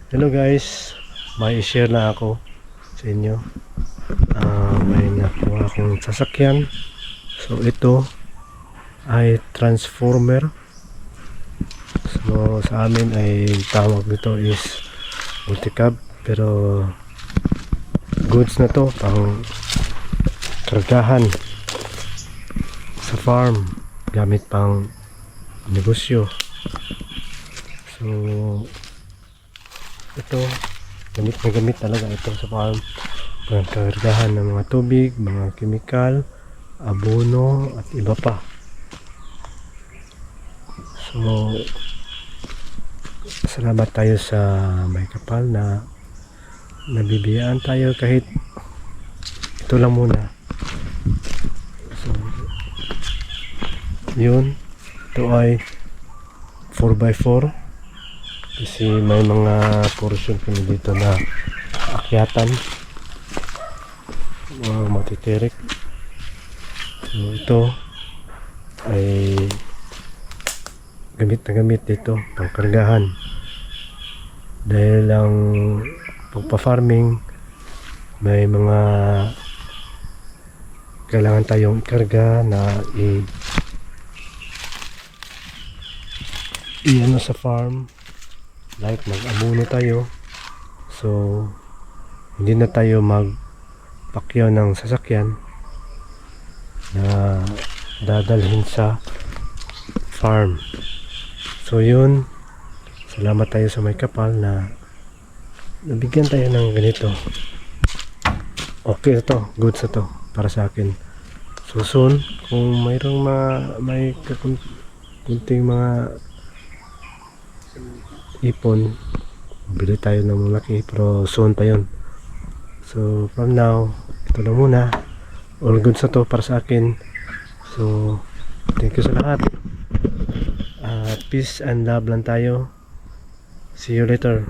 Hello guys, may share na ako sa inyo. May nakuha akong sasakyan. So ito ay transformer. So sa amin ay tawag nito is multicab, pero goods na to, pang kargahan sa farm, gamit pang negosyo. So ito, gamit na gamit talaga ito sa farm, pagkargahan ng mga tubig, mga chemical, abono at iba pa. So salamat tayo sa may kapal na nabibiyaan tayo kahit ito lang muna. So yun, ito ay 4x4 kasi may mga portion kami dito na akyatan, mga matitirik. So ito ay gamit na gamit dito pangkargahan, dahil ang pagpa-farming may mga kailangan tayong ikarga na i-ano sa farm, like mag-abono tayo. So hindi na tayo magpakyaw ng sasakyan na dadalhin sa farm. So yun, salamat tayo sa may kapal na nabigyan tayo ng ganito. Okay ito, goods na to para sa akin. So soon, kung mayroong may kunting mga ipon, bili tayo ng malaki, pero soon pa yun. So from now, ito na muna, all goods na to para sa akin. So thank you sa lahat. Peace and love lang tayo. See you later.